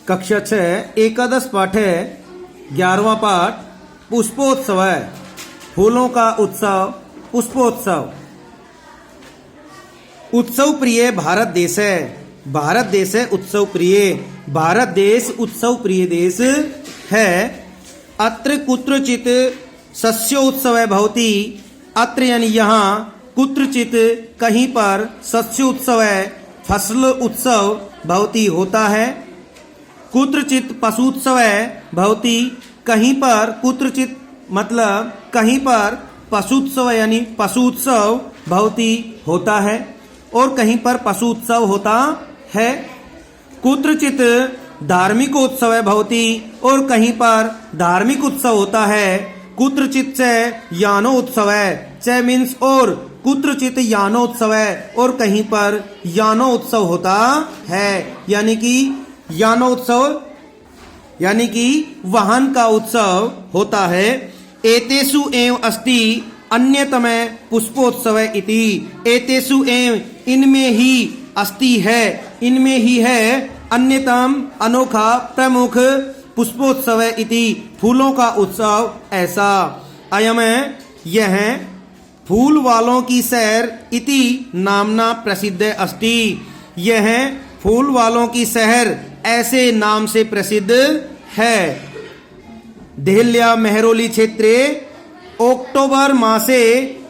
कक्षा 6 एकादश पाठ है 11वां पाठ पुष्पोत्सव है। फूलों का उत्सव पुष्पोत्सव। उत्सव प्रिय भारत देश है। भारत देश है उत्सव प्रिय। भारत देश उत्सव प्रिय देश है। अत्र कुत्रचित सस्योत्सव भवति। अत्र यानी यहाँ, कुत्रचित कहीं पर, सस्योत्सव फसल उत्सव भवति होता है। कुत्रचित पशुत्सव भवति। कहीं पर, कुत्रचित मतलब कहीं पर, पशुत्सव यानी पशुत्सव भवति होता है और कहीं पर पशु उत्सव होता है। कुत्रचित धार्मिक उत्सव भवति और कहीं पर धार्मिक उत्सव होता है। कुत्रचित च यानो उत्सव च मीन्स और, कुत्रचित यानोत्सव और कहीं पर यानोत्सव होता है। यानी कि यानोत्सव यानी कि वाहन का उत्सव होता है। एतेषु एव अस्ति अन्यतम पुष्पोत्सव इति। एतेषु एव इनमें ही, अस्ति है इनमें ही है, अन्यतम अनोखा प्रमुख पुष्पोत्सव इति फूलों का उत्सव ऐसा। अयम यह फूल वालों की सैर इति नामना प्रसिद्ध अस्ति। यह फूल वालों की शहर ऐसे नाम से प्रसिद्ध है। देहल्या मेहरोली क्षेत्रे अक्टूबर मासे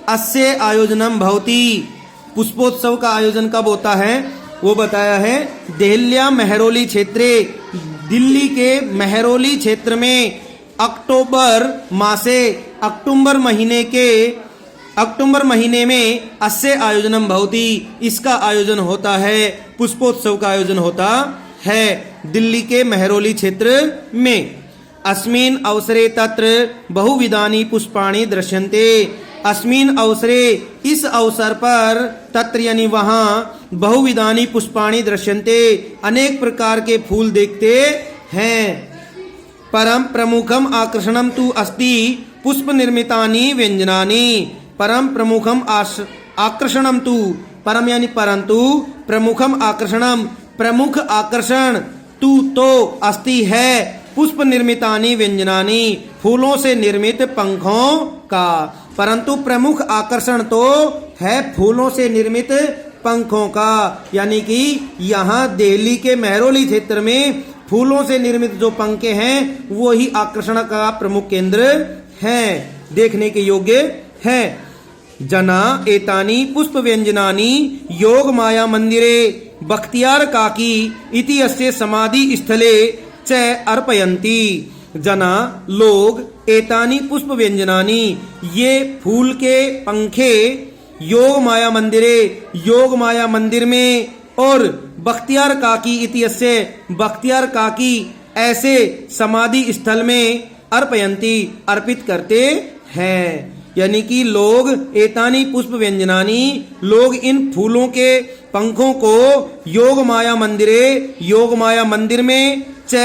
अस्य आयोजनम भवति। पुष्पोत्सव का आयोजन कब होता है वो बताया है। देहल्या मेहरोली क्षेत्रे, दिल्ली के मेहरोली क्षेत्र में, अक्टूबर मासे अक्टूबर महीने में अस्य आयोजनम भवति, इसका आयोजन होता है, पुष्पोत्सव का आयोजन होता है दिल्ली के मेहरोली क्षेत्र में। अस्मिन् अवसरे तत्र बहुविधानि पुष्पाणि दृश्यन्ते। अस्मिन् अवसरे, इस अवसर पर, तत्र यानी वहाँ, बहुविधानि पुष्पाणि दृश्यन्ते, अनेक प्रकार के फूल देखते हैं। परम प्रमुखम आकर्षणम तु अस्ति पुष्प निर्मितानि व्यंजनानि। परम प्रमुखम आकर्षणम तु, परम यानी परंतु, प्रमुखम आकर्षणम प्रमुख आकर्षण, तु तो अस्ति है, पुष्प निर्मितानि व्यंजनानि फूलों से निर्मित पंखों का। परंतु प्रमुख आकर्षण तो है फूलों से निर्मित पंखों का। यानी कि यहाँ दिल्ली के मेहरोली क्षेत्र में फूलों से निर्मित जो पंखे हैं वो ही आकर्षण का प्रमुख केंद्र हैं, देखने के योग्य हैं। जना एतानी पुष्प व्यंजनानि योग माया मंदिरे बख्तियार काकी इति अस्य समाधि स्थले च अर्पयन्ति। जना लोग, एतानी पुष्प व्यंजनानि ये फूल के पंखे, योग माया मंदिरे योग माया मंदिर में, और बख्तियार काकी इति अस्य बख्तियार काकी ऐसे समाधि स्थल में, अर्पयन्ति अर्पित करते हैं। यानी कि लोग, एतानी पुष्प व्यंजनानि, लोग इन फूलों के पंखों को योग माया मंदिरे योग माया मंदिर में, च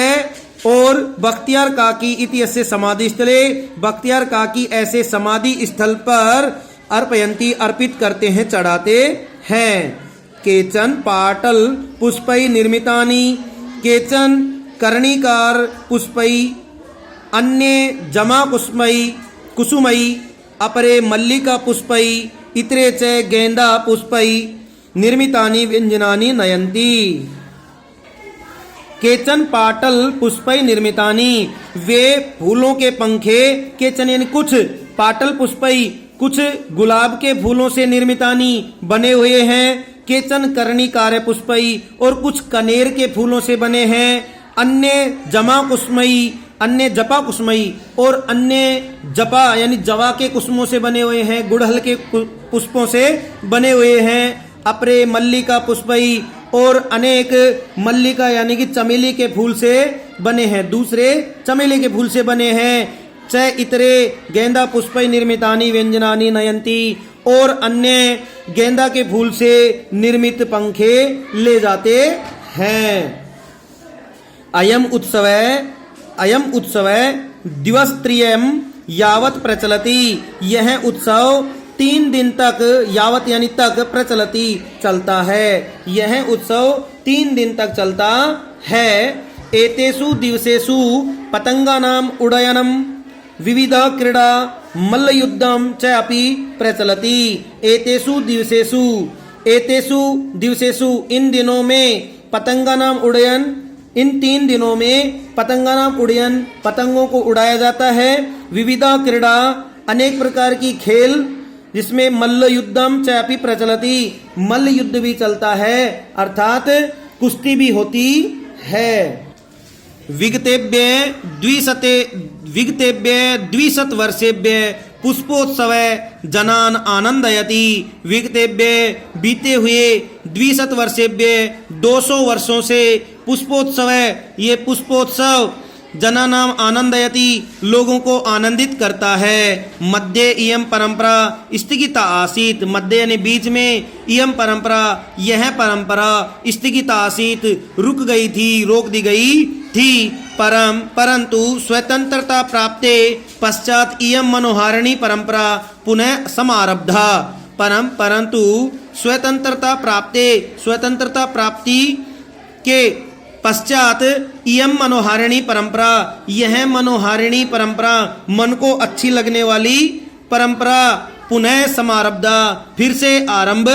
और बख्तियार काकी इति अस्य समाधि स्थले, बख्तियार काकी ऐसे समाधि स्थल पर, अर्पयन्ति अर्पित करते हैं, चढ़ाते हैं। केचन पाटल पुष्पै निर्मितानि, केचन कर्णिकार पुष्पै, अन्ये जमा कुसुमई, अपरे मल्लिका पुष्पै, इतरे च गेंदा पुष्पै निर्मितानि व्यंजनानि नयन्ति। केचन पाटल पुष्पै निर्मितानि, वे फूलों के पंखे, केचन यानी कुछ, पाटल पुष्पै कुछ गुलाब के फूलों से निर्मितानि बने हुए हैं। केचन कर्णिकार पुष्पै और कुछ कनेर के फूलों से बने हैं। अन्य जमा कुसुमई, अन्य जपा कुसुमई और अन्य जपा यानी जवा के कुसुमों से बने हुए हैं, गुड़हल के पुष्पों से बने हुए हैं। अपरे मल्लिका पुष्पई और अनेक मल्लिका यानी कि चमेली के फूल से बने हैं, दूसरे चमेली के फूल से बने हैं। च इतरे गेंदा पुष्पै निर्मितानि व्यंजनानि नयन्ति और अन्य गेंदा के फूल से निर्मित पंखे ले जाते हैं। अयम उत्सव दिवसत्रयम् यावत् प्रचलति। यह उत्सव 3 दिन तक, यावत यानी तक, प्रचलति चलता है। यह उत्सव 3 दिन तक चलता है। एतेषु दिवसेषु पतंगानाम उडयनम विविध क्रीडा मल्लयुद्धम च अपि प्रचलति। एतेषु दिवसेषु इन दिनों में पतंगानाम उडयन, इन 3 दिनों में पतंगानाम उडयन, पतंगों को उड़ाया जाता है। विविधा क्रीडा, अनेक प्रकार की खेल, जिसमें मल्ल युद्धम चापी प्रचलती, मल्ल युद्ध भी चलता है, अर्थात कुश्ती भी होती है। विगतेभ्य द्विशत वर्षेभ्य पुष्पोत्सव जनान आनंदयति। विगतेभ्य बीते हुए 200 वर्षेभ्य 200 वर्षों से पुष्पोत्सव, ये पुष्पोत्सव जनानाम आनंदयति, लोगों को आनंदित करता है। मध्य इयम परंपरा स्थगिता आसीत, मध्य यानी बीच में, इयम परंपरा यह परंपरा स्थगिता आसीत रुक गई थी, रोक दी गई थी। परंतु स्वतंत्रता प्राप्ते पश्चात इयम मनोहारिणी परंपरा पुनः समारब्धा। परंतु स्वतंत्रता प्राप्ति के पश्चात इयम मनोहारिणी परंपरा, यह मनोहारिणी परंपरा, मन को अच्छी लगने वाली परंपरा पुनः समारब्धा, फिर से आरंभ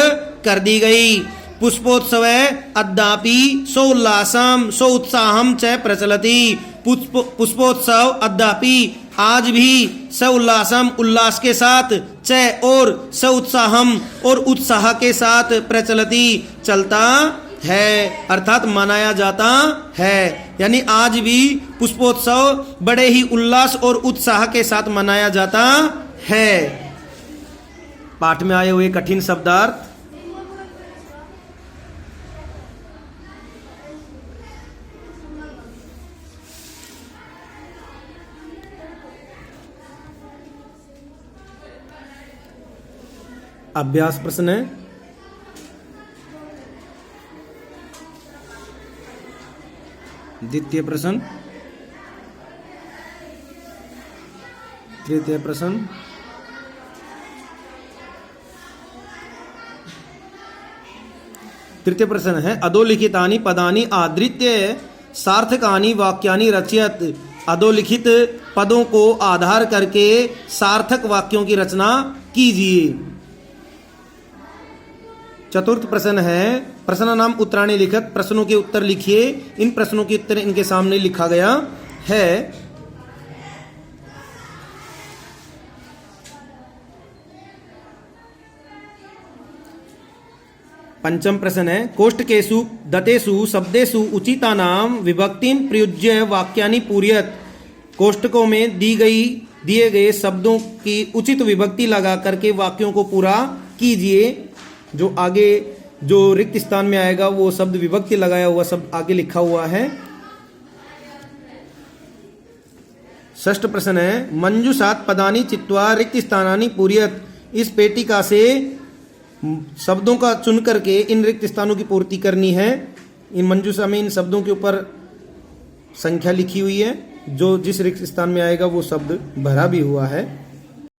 कर दी गई। पुष्पोत्सव अद्यापि सोल्लासम सोत्साहम च प्रचलति। पुष्पोत्सव अद्यापि आज भी सोल्लासम उल्लास के साथ, च और सोत्साहम और उत्साह के साथ, प्रचलति चलता है, अर्थात मनाया जाता है। यानी आज भी पुष्पोत्सव बड़े ही उल्लास और उत्साह के साथ मनाया जाता है। पाठ में आए हुए कठिन शब्दार्थ। अभ्यास प्रश्न है, द्वितीय प्रश्न, तृतीय प्रश्न, तृतीय प्रश्न है अधोलिखितानि पदानि आधृत्य सार्थकानि वाक्यानि रचयत। अधोलिखित पदों को आधार करके सार्थक वाक्यों की रचना कीजिए। चतुर्थ प्रश्न है प्रश्न नाम उत्तराणि लिखत, प्रश्नों के उत्तर लिखिए। इन प्रश्नों के उत्तर इनके सामने लिखा गया है। पंचम प्रश्न है कोष्टकेषु दतेषु शब्देषु उचितानाम विभक्तिं प्रयुज्य वाक्यानि पूरयत। कोष्टकों में दिए गए शब्दों की उचित विभक्ति लगा करके वाक्यों को पूरा कीजिए। जो आगे जो रिक्त स्थान में आएगा वो शब्द विभक्ति लगाया हुआ शब्द आगे लिखा हुआ है। षष्ठ प्रश्न है मंजूषात पदानि चित्वा रिक्त स्थानानि पूरयत। इस पेटिका से शब्दों का चुन करके इन रिक्त स्थानों की पूर्ति करनी है। इन मंजूषा में इन शब्दों के ऊपर संख्या लिखी हुई है, जो जिस रिक्त स्थान में आएगा वो शब्द भरा भी हुआ है।